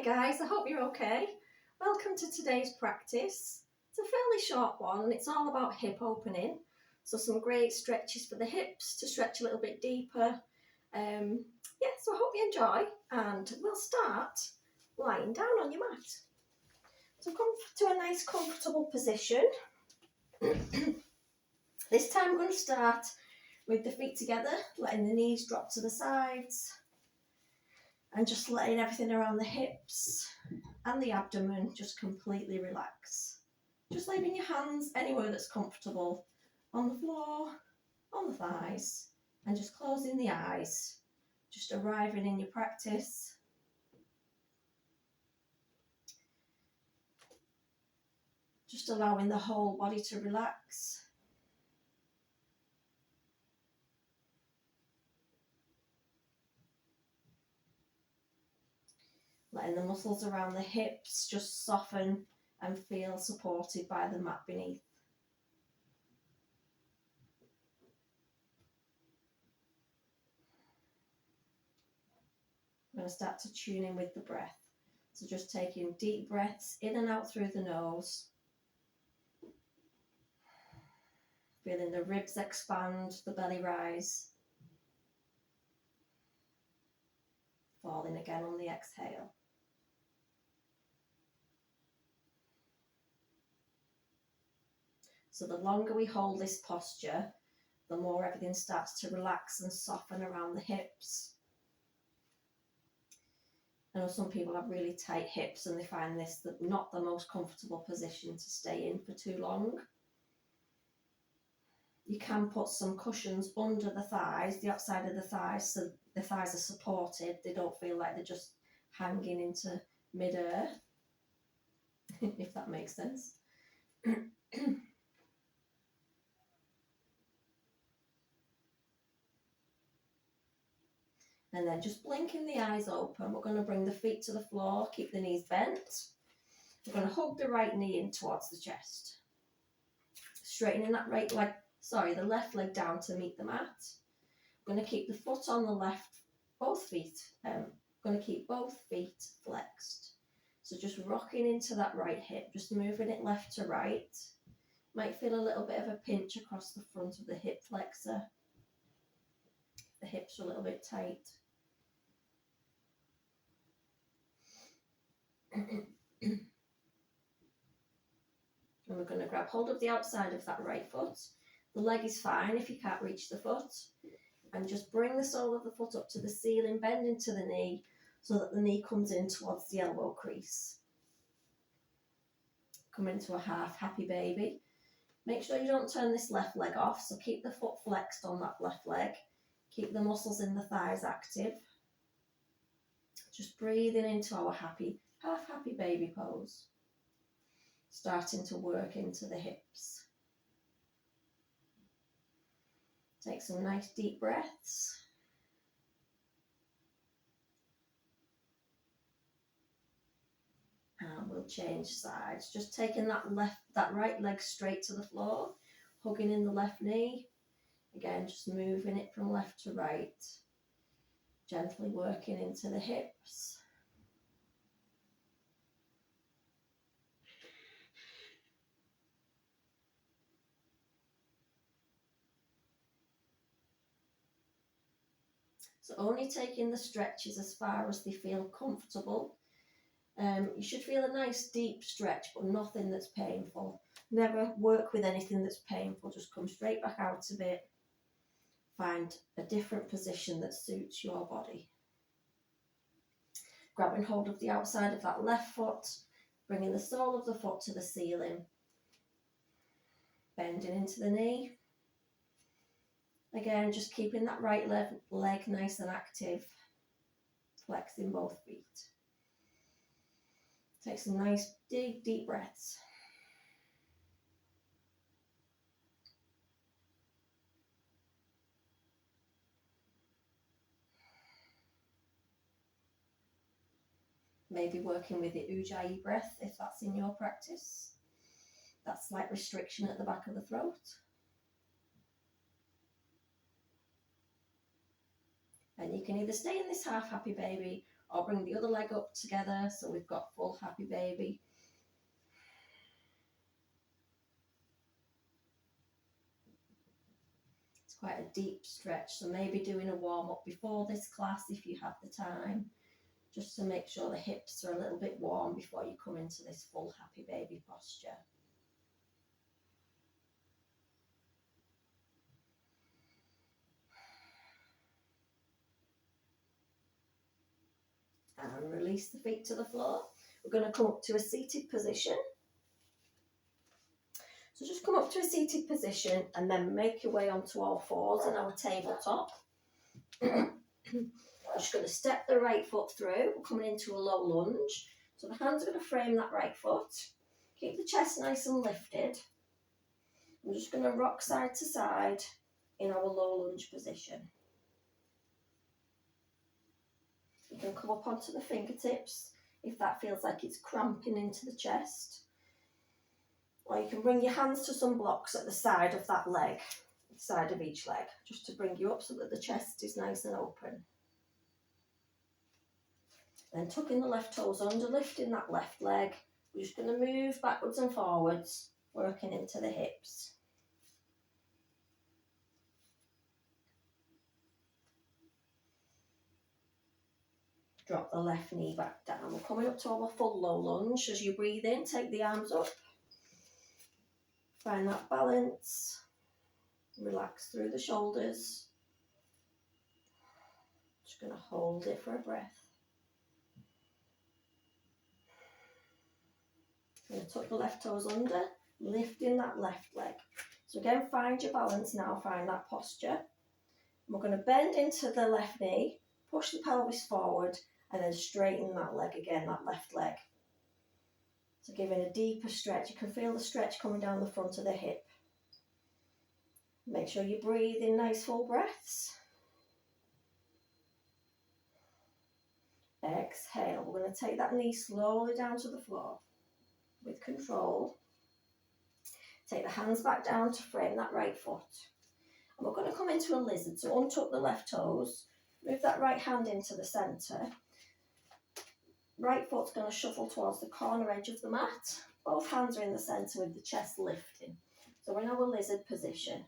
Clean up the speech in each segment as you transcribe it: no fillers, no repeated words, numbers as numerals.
Hi guys, I hope you're okay. Welcome to today's practice. It's a fairly short one and it's all about hip opening. So some great stretches for the hips to stretch a little bit deeper. So I hope you enjoy and we'll start lying down on your mat. So come to a nice comfortable position. This time we're going to start with the feet together, letting the knees drop to the sides. And just letting everything around the hips and the abdomen just completely relax. Just leaving your hands anywhere that's comfortable, on the floor, on the thighs, and just closing the eyes. Just arriving in your practice. Just allowing the whole body to relax. Letting the muscles around the hips just soften and feel supported by the mat beneath. I'm going to start to tune in with the breath. So just taking deep breaths in and out through the nose. Feeling the ribs expand, the belly rise. Falling again on the exhale. So the longer we hold this posture, the more everything starts to relax and soften around the hips. I know some people have really tight hips and they find this not the most comfortable position to stay in for too long. You can put some cushions under the thighs, the outside of the thighs, so the thighs are supported. They don't feel like they're just hanging into mid-air, if that makes sense. And then just blinking the eyes open, we're going to bring the feet to the floor, keep the knees bent. We're going to hug the right knee in towards the chest. Straightening that the left leg down to meet the mat. We're going to keep the foot on the left, both feet. Going to keep both feet flexed. So just rocking into that right hip, just moving it left to right. Might feel a little bit of a pinch across the front of the hip flexor. The hips are a little bit tight. And we're going to grab hold of the outside of that right foot. The leg is fine if you can't reach the foot. And just bring the sole of the foot up to the ceiling, bend into the knee so that the knee comes in towards the elbow crease. Come into a half happy baby. Make sure you don't turn this left leg off, so keep the foot flexed on that left leg. Keep the muscles in the thighs active. Just breathing into our half happy baby pose. Starting to work into the hips. Take some nice deep breaths. And we'll change sides. Just taking that right leg straight to the floor, hugging in the left knee. Again, just moving it from left to right. Gently working into the hips. So only taking the stretches as far as they feel comfortable. You should feel a nice deep stretch, but nothing that's painful. Never work with anything that's painful. Just come straight back out of it. Find a different position that suits your body. Grabbing hold of the outside of that left foot, bringing the sole of the foot to the ceiling. Bending into the knee. Again, just keeping that right leg nice and active. Flexing both feet. Take some nice deep breaths. Maybe working with the Ujjayi breath if that's in your practice. That slight restriction at the back of the throat. And you can either stay in this half happy baby or bring the other leg up together so we've got full happy baby. It's quite a deep stretch, so maybe doing a warm-up before this class if you have the time, just to make sure the hips are a little bit warm before you come into this full happy baby posture. And release the feet to the floor. We're going to come up to a seated position. So just come up to a seated position and then make your way onto all fours in our tabletop. I'm just going to step the right foot through. We're coming into a low lunge. So the hands are going to frame that right foot. Keep the chest nice and lifted. I'm just going to rock side to side in our low lunge position. You can come up onto the fingertips if that feels like it's cramping into the chest. Or you can bring your hands to some blocks at the side of that leg, the side of each leg, just to bring you up so that the chest is nice and open. Then tucking the left toes under, lifting that left leg. We're just going to move backwards and forwards, working into the hips. Drop the left knee back down. We're coming up to our full low lunge. As you breathe in, take the arms up. Find that balance. Relax through the shoulders. Just going to hold it for a breath. I'm going to tuck the left toes under, lifting that left leg. So again, find your balance now, find that posture. We're going to bend into the left knee, push the pelvis forward, and then straighten that leg again, that left leg. So giving a deeper stretch. You can feel the stretch coming down the front of the hip. Make sure you breathe in nice full breaths. Exhale. We're going to take that knee slowly down to the floor with control. Take the hands back down to frame that right foot. And we're going to come into a lizard. So untuck the left toes. Move that right hand into the centre. Right foot's going to shuffle towards the corner edge of the mat. Both hands are in the centre with the chest lifting. So we're in our lizard position.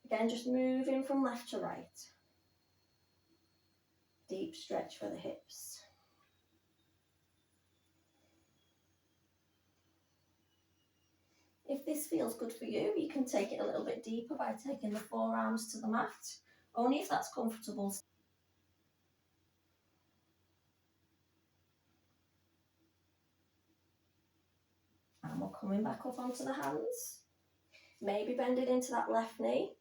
Again, just moving from left to right. Deep stretch for the hips. If this feels good for you, you can take it a little bit deeper by taking the forearms to the mat. Only if that's comfortable. And we're coming back up onto the hands. Maybe bend it into that left knee,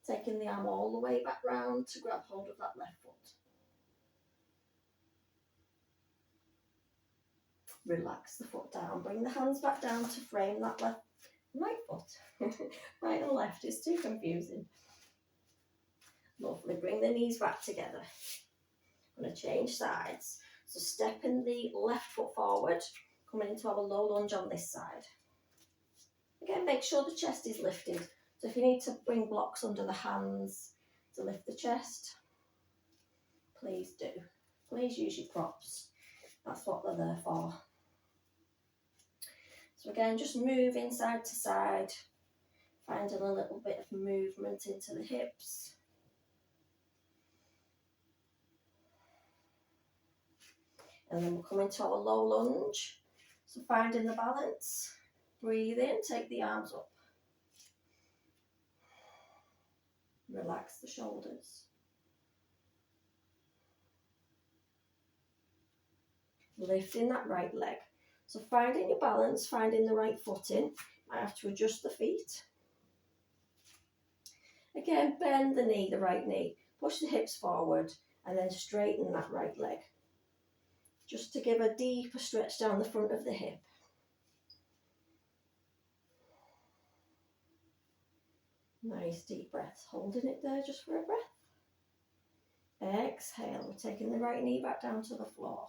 taking the arm all the way back round to grab hold of that left foot. Relax the foot down. Bring the hands back down to frame that right foot. Right and left, it's too confusing. Lovely. Bring the knees back together. I'm going to change sides. So stepping the left foot forward, coming into our low lunge on this side. Again, make sure the chest is lifted. So if you need to bring blocks under the hands to lift the chest, please do. Please use your props. That's what they're there for. So again, just moving side to side, finding a little bit of movement into the hips. And then we'll come into our low lunge. So finding the balance, breathe in, take the arms up. Relax the shoulders. Lifting that right leg. So finding your balance, finding the right footing. Might have to adjust the feet. Again, bend the knee, the right knee. Push the hips forward and then straighten that right leg. Just to give a deeper stretch down the front of the hip. Nice deep breaths. Holding it there just for a breath. Exhale. We're taking the right knee back down to the floor.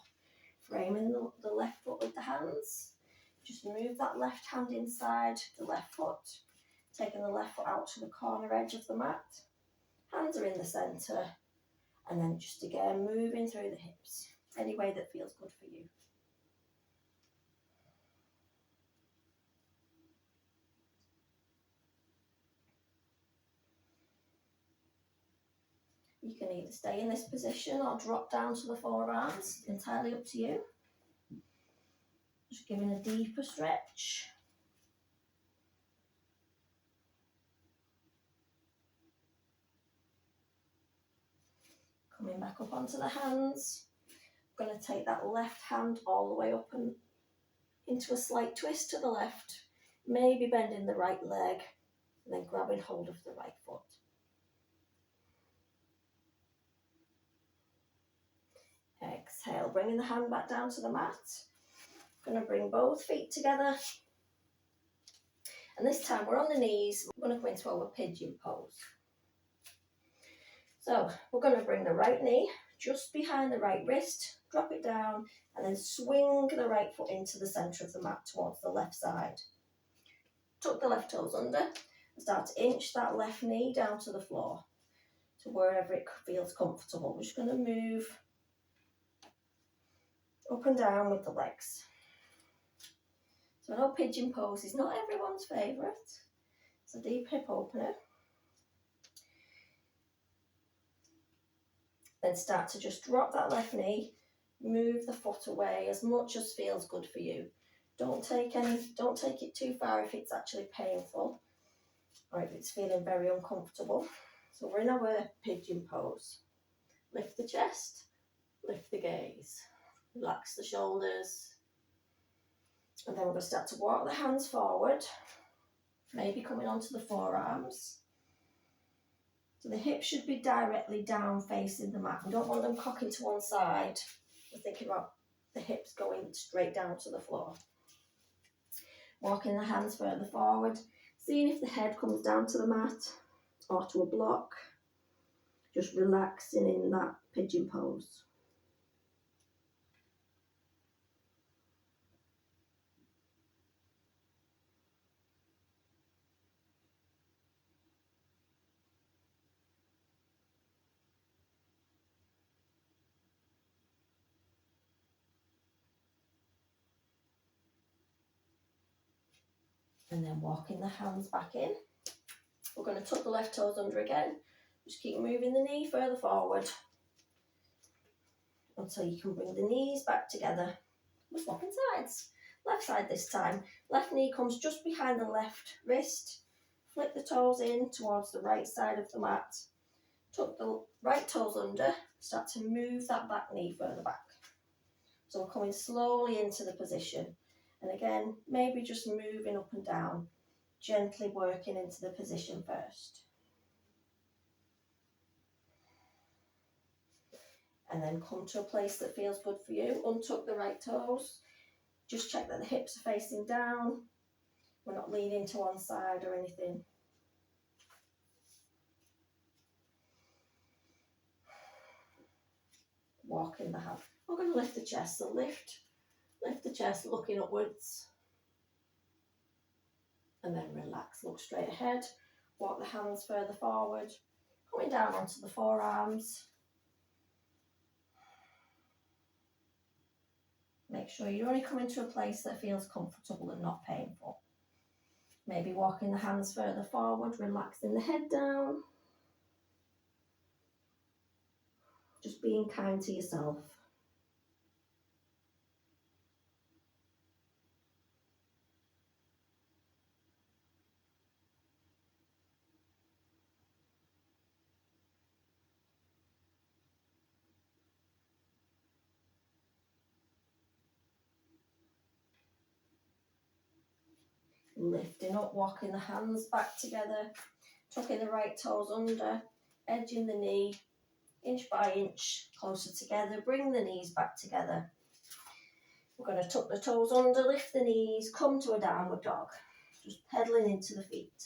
Framing the left foot with the hands. Just move that left hand inside the left foot. Taking the left foot out to the corner edge of the mat. Hands are in the centre. And then just again moving through the hips. any way that feels good for you. You can either stay in this position or drop down to the forearms, entirely up to you. Just giving a deeper stretch. Coming back up onto the hands. I'm going to take that left hand all the way up and into a slight twist to the left. Maybe bending the right leg and then grabbing hold of the right foot. Exhale, bringing the hand back down to the mat. I'm going to bring both feet together. And this time we're on the knees. We're going to go into our pigeon pose. So we're going to bring the right knee just behind the right wrist, drop it down, and then swing the right foot into the centre of the mat towards the left side. Tuck the left toes under and start to inch that left knee down to the floor, to wherever it feels comfortable. We're just going to move up and down with the legs. So I know pigeon pose is not everyone's favourite. It's a deep hip opener. Then start to just drop that left knee, move the foot away as much as feels good for you. Don't take it too far if it's actually painful or if it's feeling very uncomfortable. So we're in our pigeon pose. Lift the chest, lift the gaze, relax the shoulders. And then we're going to start to walk the hands forward, maybe coming onto the forearms. So the hips should be directly down facing the mat. We don't want them cocking to one side. We're thinking about the hips going straight down to the floor. Walking the hands further forward, seeing if the head comes down to the mat or to a block. Just relaxing in that pigeon pose. And then walking the hands back in. We're going to tuck the left toes under again. Just keep moving the knee further forward until you can bring the knees back together. We're swapping sides. Left side this time. Left knee comes just behind the left wrist. Flip the toes in towards the right side of the mat. Tuck the right toes under. Start to move that back knee further back. So we're coming slowly into the position. And again, maybe just moving up and down, gently working into the position first. And then come to a place that feels good for you. Untuck the right toes. Just check that the hips are facing down. We're not leaning to one side or anything. Walking the hand. We're going to lift the chest. So lift the chest, looking upwards. And then relax, look straight ahead. Walk the hands further forward. Coming down onto the forearms. Make sure you're only coming to a place that feels comfortable and not painful. Maybe walking the hands further forward, relaxing the head down. Just being kind to yourself. Lifting up, walking the hands back together, tucking the right toes under, edging the knee, inch by inch, closer together, bring the knees back together. We're going to tuck the toes under, lift the knees, come to a downward dog, just pedaling into the feet,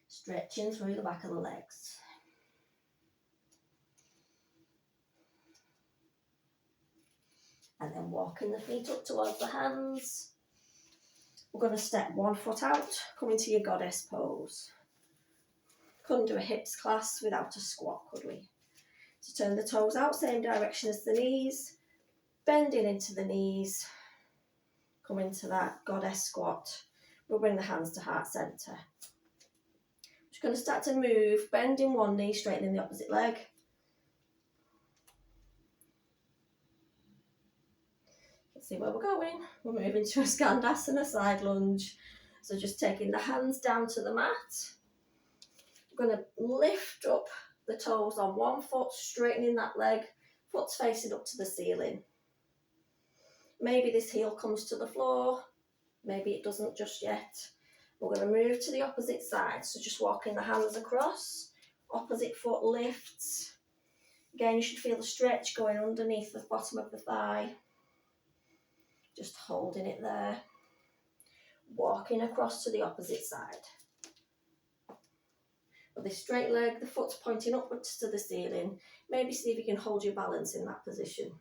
stretching through the back of the legs. And then walking the feet up towards the hands. We're going to step one foot out, come into your goddess pose. Couldn't do a hips class without a squat, could we? To turn the toes out, same direction as the knees, bending into the knees, come into that goddess squat. We'll bring the hands to heart centre. Just going to start to move, bending one knee, straightening the opposite leg. Let's see where we're going. We're moving to a Skandasana side lunge. So just taking the hands down to the mat. We're going to lift up the toes on one foot, straightening that leg, foot's facing up to the ceiling. Maybe this heel comes to the floor, maybe it doesn't just yet. We're going to move to the opposite side, so just walking the hands across, opposite foot lifts. Again, you should feel the stretch going underneath the bottom of the thigh. Just holding it there. Walking across to the opposite side. With this straight leg, the foot's pointing upwards to the ceiling. Maybe see if you can hold your balance in that position.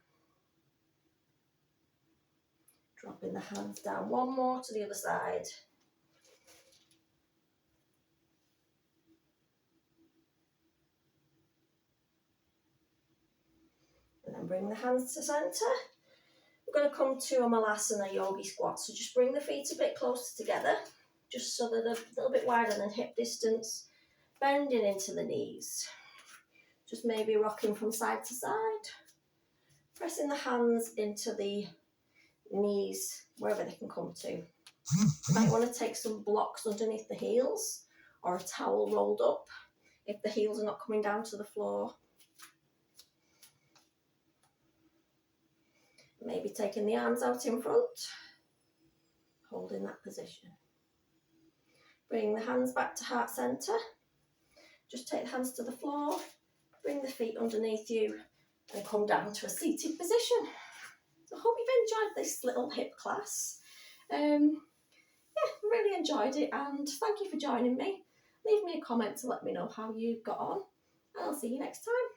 Dropping the hands down. One more to the other side. And then bring the hands to centre. We're going to come to a Malasana yogi squat. So just bring the feet a bit closer together, just so they're a little bit wider than hip distance. Bending into the knees. Just maybe rocking from side to side. Pressing the hands into the knees, wherever they can come to. You might want to take some blocks underneath the heels or a towel rolled up if the heels are not coming down to the floor. Maybe taking the arms out in front, holding that position. Bring the hands back to heart centre. Just take the hands to the floor, bring the feet underneath you and come down to a seated position. So I hope you've enjoyed this little hip class. Yeah, really enjoyed it, and thank you for joining me. Leave me a comment to let me know how you got on, and I'll see you next time.